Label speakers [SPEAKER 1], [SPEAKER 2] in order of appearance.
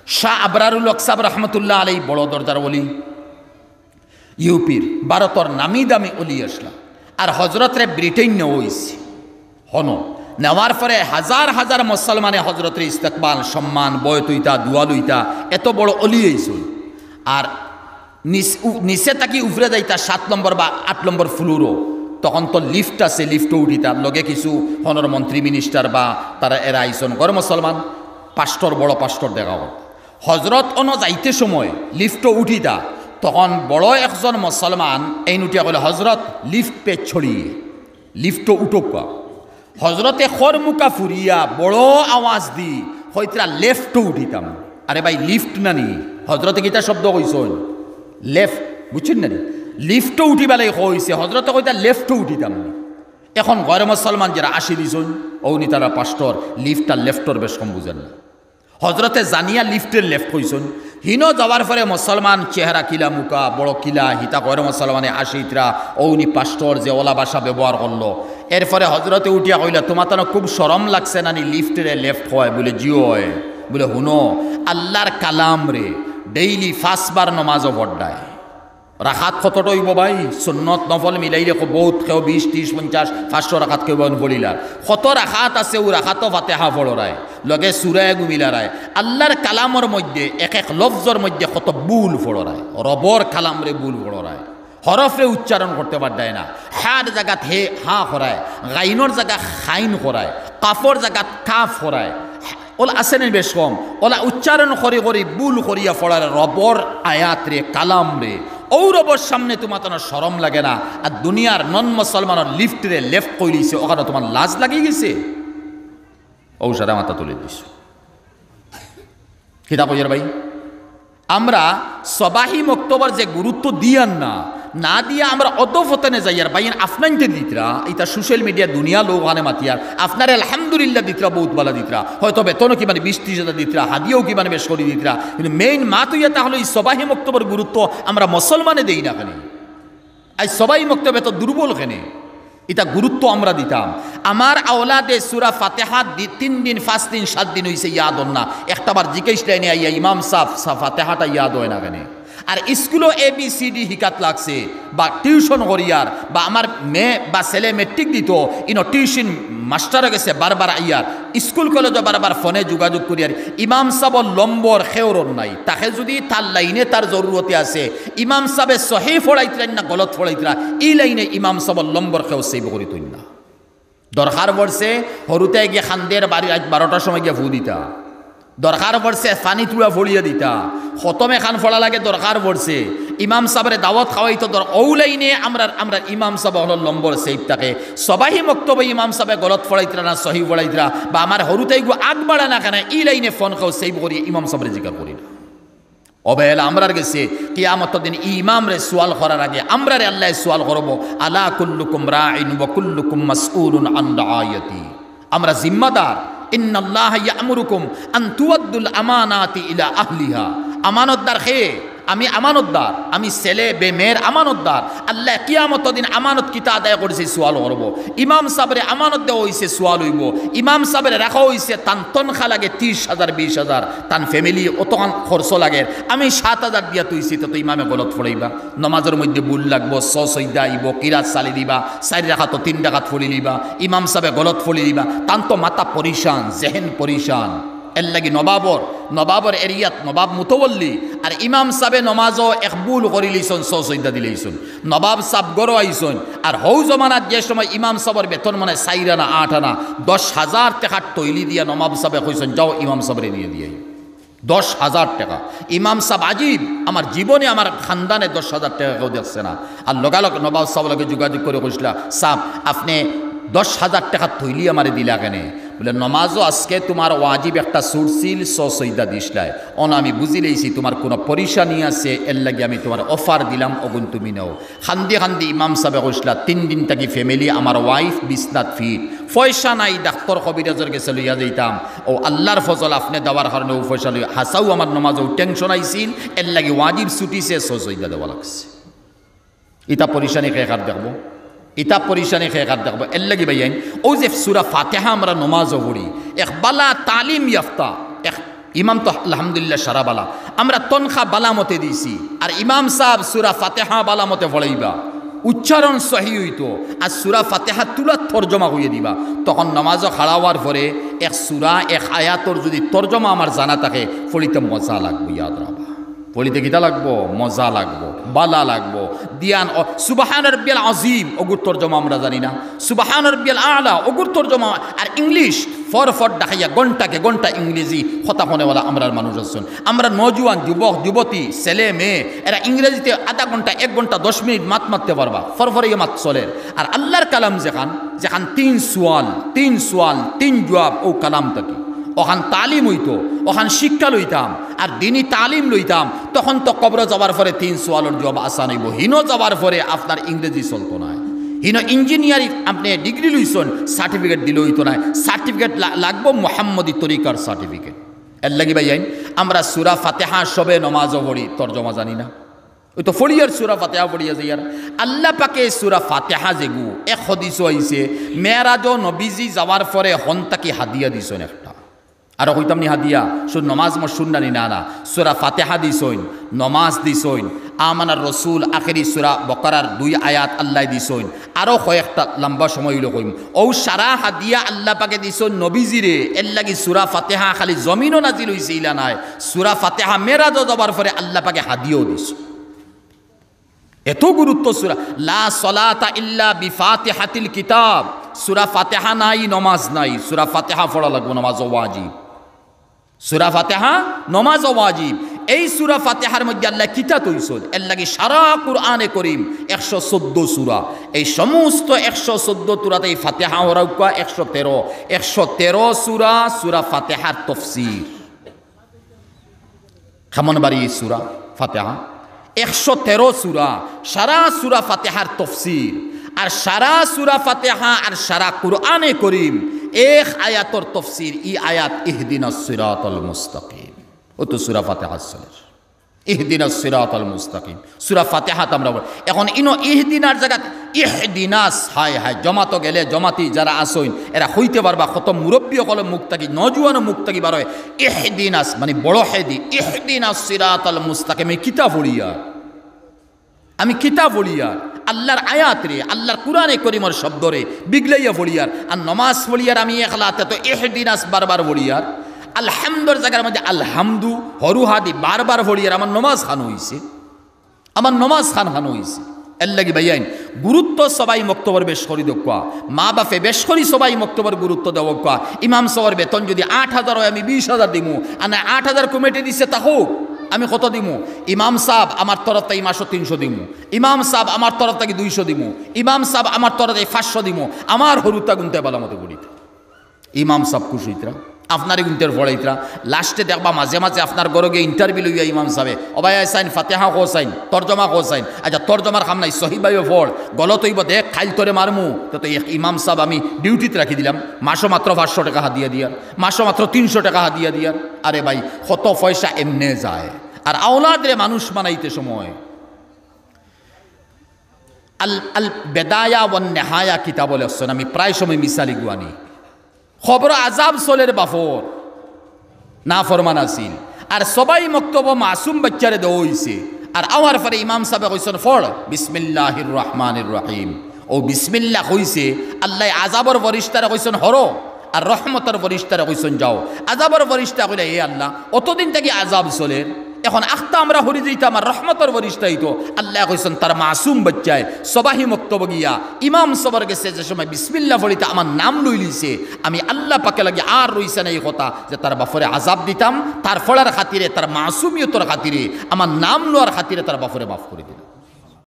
[SPEAKER 1] শাহ আবরারুল হক সাহেব রহমতুল্লাহ আলাই বড় দরজার ওলি, ইউপির ভারতর নামি দামি অলি আসলা। আর হজরতরে ব্রিটেন নেওয়াইছে হন, নেওয়ার পরে হাজার হাজার মুসলমানে হজরতের ইস্তেকবাল সম্মান বয়তইতা দুয়ালইতা এত বড় অলি হয়েছিল। আর নিচে তাকি উফরে যাইতা 7 নম্বর বা 8 নম্বর ফ্লোরও, তখন তো লিফট আছে, লিফটও উঠিতার লগে কিছু হনর মন্ত্রী মিনিস্টার বা তারা এরা আইসন ঘর মুসলমান পাস্টর বড় পাস্টর দেখা হল। হজরত অন যাইতে সময় লিফটও উঠিতা, তখন বড় একজন মুসলমান এই উঠিয়া বলে হজরত লিফট পে ছড়িয়ে লিফটও উঠোকা। হজরতে খর মুখা ফুরিয়া বড় আওয়াজ দি হয়তরা লেফটও উঠিতাম। আরে ভাই লিফট না নি, হজরতে গীতা শব্দ কইসন লেফট, বুঝছেন না নি, লিফটও উঠিবালাই কইছে, হজরতে কইতা লেফটও উঠিতাম। এখন ঘরে মুসলমান যারা আসি দিছন ওনি তারা পাস্টর লিফট আর লেফটর বেশ কম বুঝেন না। হজরতে জানিয়া লিফটের লেফট কইসন, হিনো যাওয়ার পরে মুসলমান চেহারা কিলা মুকা বড় কিলা হিতা ঘরে মুসলমানে আসিতরা ওনি পাস্টর যে ওলা ভাষা ব্যবহার করলো। এরপরে হজরতে উঠিয়া কইলা তোমার তো খুব শরম লাগছে না নি লিফটের লেফট হয়? বলে জিও হয়। বলে হুনো আল্লাহর কালাম রে ডেইলি 5 বার নমাজও পড়ায়, রাখাত কতটা হইব ভাই? সুন্নত নফল মিলাইলে বহুত কেউ 20, 30, 50, 500 রাখাত কেউ বলিলার কত রাখাত আছে। ও রাখাতও ফাতেহা পড়ায় লগে সুরায় গুমিলারায়। আল্লাহর কালামর মধ্যে এক এক লফজর মধ্যে কত বুল পড়ায়, রবর কালাম রে বুল পড়ায়, হরফরে উচ্চারণ করতে পারদায় না। হার জায়গাত হে হা করায়, গাইনর জায়গা খাইন করায়, কাফর জায়গাত কাফ করায়। ওলা আছে না বেশ কম, ওলা উচ্চারণ করি করি বুল করিয়া পড়ার রবর আয়াত রে কালাম রে। ও রবর সামনে তোমার তো শরম লাগে না? আর দুনিয়ার নন মুসলমানের লিফট রে লেফট কইলিছে, ওখানে তোমার লাজ লাগিয়ে গেছে? ও সারা মাথা তুলে দিস কিতাব ভাই। আমরা সবাহি মক্তবর যে গুরুত্ব দিয়ান না দিয়া আমরা অদফতনে যাইয়ার বাইন আপনাইতে দিতরা, এটা সোশ্যাল মিডিয়া দুনিয়া লোক ওখানে মাতিয়ার আপনার আলহামদুলিল্লাহ দিতরা, বহুত বালা দিতরা, হয়তো বেতনও কি মানে 20-30 হাজার দিতরা, হাদিয়াও কি মানে বেশ করে দিতরা। কিন্তু মেইন মাত হইয়া তাহলে এই সবাহি মক্তবর গুরুত্ব আমরা মুসলমানে দেই না কেন? আজ সবাই মক্তব এত দুর্বল কেন? এটা গুরুত্ব আমরা দিতাম। আমার আওলাদে সূরা ফাতিহা 3 দিন 5 দিন 7 দিন হইছে ইয়াদ হন না। একটাবার জিজ্ঞেস লাইনে আইয়া ইমাম সাহেব ফাতিহাটা ইয়াদ হয় না কেন? আর স্কুলও ABCD হিকাত লাগছে বা টিউশন করিয়ার, বা আমার মেয়ে বা ছেলে মেট্রিক দিত ইনো টিউশন মাস্টার গেছে বারবার আইয়ার, স্কুল কলেজও বারবার ফোনে যোগাযোগ করিয়ার ইমাম সাহেব লম্বর খেওরন নাই। তাকে যদি তার লাইনে তার জরুরতে আছে, ইমাম সাহেব সহি ফড়াইতরা না গলত ফড়াইতরা, এই লাইনে ইমাম সাহেব লম্বর খেও সেভ করি তুই না। দরকার পড়ছে হরুতে গিয়ে খান্দের বাড়ি রাত 12টার সময় গিয়ে ফু দিতা, দরকার পড়ছে পানি তুলা ফড়িয়ে দিতা, খতমে খান ফড়া লাগে দরকার পড়ছে, ইমাম সাহেবের দাওয়াত খাওয়াইতো ও লাইনে আমরা ইমাম সাহেব হল নম্বর সেভ থাকে। সবাই মক্তব্য ইমাম সাহেব গলত ফড়াইতরা না সহি ফড়াইতরা, বা আমার হরুতে গো আগ বাড়া না কেন এই লাইনে ফোন খাও সেভ করি ইমাম সাহেবের জিকার করি না। অবহেলা আমরার গেছে কিয়ামত দিন ইমাম রে সোয়াল করার আগে আমরা রে আল্লাহ সোয়াল করব, আলা কুল্লুকুম রাইন ওয়া কুল্লুকুম মাসউলুন আন রায়াতি। আমরা জিম্মাদার। ইন্নাল্লাহা ইয়া'মুরুকুম আন তুওয়াদ্দুল আমানাতি ইলা আহলিহা। আমানতদার হে, আমি আমানতদার, আমি ছেলে বে মেয়ের আমানতদার। আল্লাহ কিয়ামত দিন আমানত কিতা আদায় করেছে সোয়াল করব। ইমাম সাহেবের আমানত দেওয়া হয়েছে সোয়াল হইব। ইমাম সাহেবের রাখা হয়েছে তান তনখা লাগে 30,000 20,000, তান ফ্যামিলি অতখান খরচ লাগে, আমি 7,000 দিয়া তুইছি, তো ইমামে গলত ফড়াইবা, নমাজের মধ্যে বুল লাগবো, সইদা আইব, কিরাত চালি দিবা, 4 রাখা তো 3 রাখাত ফড়ি লিবা, ইমাম সাহেবে গলত ফড়ি দিবা, তান তো মাথা পরিশান, জেহেন পরিশান। এর লাগি নবাবর এরিয়াত নবাব মুতওয়াল্লি আর ইমাম সাহেবে নমাজও একবুল করি লিছন, সইদা দিলেইছন, নবাব সাহেব গড়ো আইছন। আর হৌ জমানাত যে সময় ইমাম সাহেবের বেতন মানে 4 আনা 8 আনা 10,000 টাকা তৈলি দিয়া নবাব সাহেবে কইছন যাও ইমাম সাহেবরে নিয়ে দিয়ে 10,000 টাকা। ইমাম সাহেব আজিব, আমার জীবনে আমার খানদানে 10,000 টাকা কেউ দেখছে না। আর লগালগ নবাব সাহেব লগে যোগাযোগ করে কইসলা, সাহেব আপনি 10,000 টাকা তৈলি আমারে দিলা কেন? বলে নমাজও আজকে তোমার ওয়াজিব একটা সুরসিল সইদা দিসলাই, আমি বুঝি লেছি তোমার কোনো পরিশানি আছে, এর লাগে আমি তোমার অফার দিলাম, অগুন তুমি নাও। খান্দি ইমাম সাহেব কইসলা 3 দিন থাকি ফ্যামিলি আমার ওয়াইফ বিছনাত ফিট, পয়সা নাই, ডাক্তার কবিরাজের গেছে লইয়া যাইতাম, ও আল্লাহর ফজল আপনি দেওয়ার কারণে ও পয়সা লইয়া হাসাও আমার নমাজও টেনশন আইছিল, এর লাগে ওয়াজিব ছুটিছে সইদা দেওয়া লাগছে। ইতা পরিশানি খেয়ে দেখবো, ইতা পরিশানি খেয়ে দেখবো। এর লাগি ভাইয়াইন ও যে সূরা ফাতিহা আমরা নমাজও পড়ি, এক বালা তালিম ইয়াফতা এক ইমাম তো আলহামদুলিল্লাহ সারা বালা, আমরা তনখা বালা মতে দিয়েছি, আর ইমাম সাহেব সূরা ফাতিহা বালা মতে পড়াইবা, উচ্চারণ সহি হইতো, আর সূরা ফাতিহা তুলা তর্জমা হইয়ে দিবা। তখন নামাজও খাড়া হওয়ার পরে এক সূরা এক আয়াতর যদি তর্জমা আমার জানা থাকে পড়িতে মজা লাগবে, ইয়াদ রাখবা, পড়িতে কিতা লাগবো, মজা লাগবো, বালা লাগবো। দিয়ান সুবহান রাব্বিয়াল আযীম ওগুর তর্জমা আমরা জানি না, সুবহান রাব্বিয়াল আলা ওগুর তর্জমা, আর ইংলিশ ফর দেখাইয়া ঘন্টাকে ঘন্টা ইংরেজি কথা হনেওয়ালা আমরার মানুষ আছেন। আমরা নজওয়ান যুবক যুবতী ছেলে মেয়ে এরা ইংরেজিতে আধা ঘন্টা 1 ঘন্টা 10 মিনিট মাত মারতে পারবা, ফরফরিয়ে মাত চলের। আর আল্লাহর কালাম যেখান 3 সোয়াল 3 জবাব ও কালাম থাকি, ওখান তালিম হইতো, ওখান শিক্ষা লইতাম, আর দিনই তালিম লইতাম। তখন তো কবর যাবার পরে 3 সোয়ালের জবাব আসান হইব। হিনো যাবার পরে আপনার ইংরেজি চলতো না, হিনো ইঞ্জিনিয়ারিং আপনি ডিগ্রি লইছেন সার্টিফিকেট দিলে হইতো না, সার্টিফিকেট লাগবো মোহাম্মদী তরিকার সার্টিফিকেট। এর লাগি ভাই আমরা সূরা ফাতিহা সবে নমাজও পড়ি, তর্জমা জানি না, ওই তো ফড়িয়ার সূরা ফাতিহা পড়িয়া যাই। আর আল্লাহ পাকে সূরা ফাতিহা যেগু এক হাদিস হইছে, মেরাজ নবীজি যাওয়ার পরে হন তাকে হাদিয়া দিছেন একটা, আর কইতাম নি হাদিয়া শুন নমাজ মো শুননানি না না, সূরা ফাতিহা দিছইন, নমাজ দিছইন, আমানার রসুল আখেরি সূরা বকরার 2 আয়াত আল্লাহ দিছইন, আরো কয়েকটা লম্বা সময় হইল কইম। ও সারা হাদিয়া আল্লাহ পাকে দিছইন নবীজিরে, এর লাগি সূরা ফাতিহা খালি জমিনও নাজিল হইছে ইলা নাই, সূরা ফাতিহা মেরাজ যাবার পরে আল্লাহ পাকে হাদিয়াও দিছ। এত গুরুত্ব সূরা। লা সলাতা ইল্লা বিফাতিহাতিল কিতাব, সূরা ফাতিহা নাই নমাজ নাই, সূরা ফাতিহা পড়া লাগবে, নমাজ ওয়াজিব, সূরা ফাতিহা নমাজ ওয়াজিব। এই সূরা ফাতিহার মধ্যে আল্লাহ কিতা তৈছদ, এর লাগি সারা কুরআনে করিম 114 সূরা, এই সমস্ত 114 সূরাতে এই ফাতিহা হরাউকা 113 সূরা, সূরা ফাতিহার তাফসীর কেমন বাড়ি এই সূরা ফাতিহা 113 সূরা, সারা সূরা ফাতিহার তাফসীর, আর সারা সূরা ফাতিহা আর সারা কুরআনে করিম এক আয়াতর তাফসীর। ই আয়াত ইহদিনাস সিরাতাল মুস্তাকিম, ও তো সূরা ফাতিহা চলের ইহদিনাস সিরাতাল মুস্তাকিম। সূরা ফাতিহা আমরা এখন ইনো ইহদিনার জায়গা ইহদিনাস, হায় হায় জমাত গেলে জমাতি যারা আসইন এরা হইতে পারবা, কত মুরব্বী হল মুখ থাকি, নজওয়ানও মুখ থাকি বার হয় ইহদিনাস মানে বড় হেদি, ইহদিনাস সিরাতাল মুস্তাকিম। কিতাব পড়িয়া আমি কিতাব পড়িয়ার আল্লাহর আয়াত রে, আল্লাহর কুরআনে করিমর শব্দ রে বিগলাইয়া পড়িয়ার, আর নমাজ পড়িয়ার আমি একলাতে তো ইহদিনাস বারবার পড়িয়ার, আলহামদুর জায়গার মধ্যে আলহামদু হরুহাদি বারবার পড়িয়ার আমার নমাজ খান হইছে, আমার নমাজ খান হইছে। এর লাগি ভাইয়াইন গুরুত্ব সবাই মক্তবর বেশ করি দোকা, মা বাপে বেশ করি সবাই মক্তবর গুরুত্ব দেওয়া। ইমাম সাহেবের বেতন যদি 8,000 হয় আমি 20,000 দিমু, আর না 8,000 কমিটি দিছে তা হোক, আমি কত দিমু? ইমাম সাহেব আমার তরফ থেকে মাসও 300 দিমু, ইমাম সাহেব আমার তরফ থেকে 200 দিমু, ইমাম সাহেব আমার তরফ থেকে 500 দিমু, আমার হরুতা গুনতে বালা মতো গড়িতে ইমাম সাহেব খুশিতরা আপনারই গুনতের ফড়াইতরা। লাস্টে দেখবা মাঝে মাঝে আপনার ঘরে গিয়ে ইন্টারভিউ লইয়া ইমাম সাহেব অবাই সাইন ফাতিহা কো সাইন তর্জমা কো সাইন, আচ্ছা তর্জমার খাম নাই সহিবাইও ফড় গলত হইব দেখ খাইল তোরে মারমু, তো ইমাম সাহেব আমি ডিউটিতে রাখি দিলাম, মাসও মাত্র 500 টাকা হাদিয়া দিয়ার, মাসও মাত্র 300 টাকা হাদিয়া দিয়ার। আরে ভাই কত পয়সা এমনে যায়। আর আওলাদরে মানুষ বানাইতে সময় আল বেদায়া ওয়ান নেহায়া কিতাব লেখছেন, আমি প্রায় সময় মিসালি গুয়ানি খবর আজাব চলের বাফর না ফরমান আসিল, আর সবাই মক্তব্য মাসুম বাচ্চারে দেওয়া হইছে। আর আমার পরে ইমাম সাহেব কইছেন ফড় বিসমিল্লাহির রহমানির রহিম, ও বিসমিল্লাহ হইছে আল্লাহ আজাবর ফরিস্তারা কইছেন হর, আর রহমতের ফরিস্তারা কইছেন যাও। আজাবর ফরিস্তা কইলে এ আল্লাহ অতদিন থেকে আজাব চলের, এখন আখতা আমরা হরি যাইতাম, আর রহমতের ফরিস্তা হইতো। আল্লাহ কইছেন তার মাসুম বাচ্চায় সবাহি মক্তব্য গিয়া ইমাম সবার গেছে যে সময় বিসমিল্লাহ ফরিতে আমার নাম লই লিছে, আমি আল্লাহ পাকে লাগি আর রইছে না এই কথা যে তার বাফরে আজাব দিতাম, তার ফলার খাতিরে তার মাসুমিয়তর খাতিরে আমার নাম লোয়ার খাতিরে তার বাফরে মাফ করে দিলাম।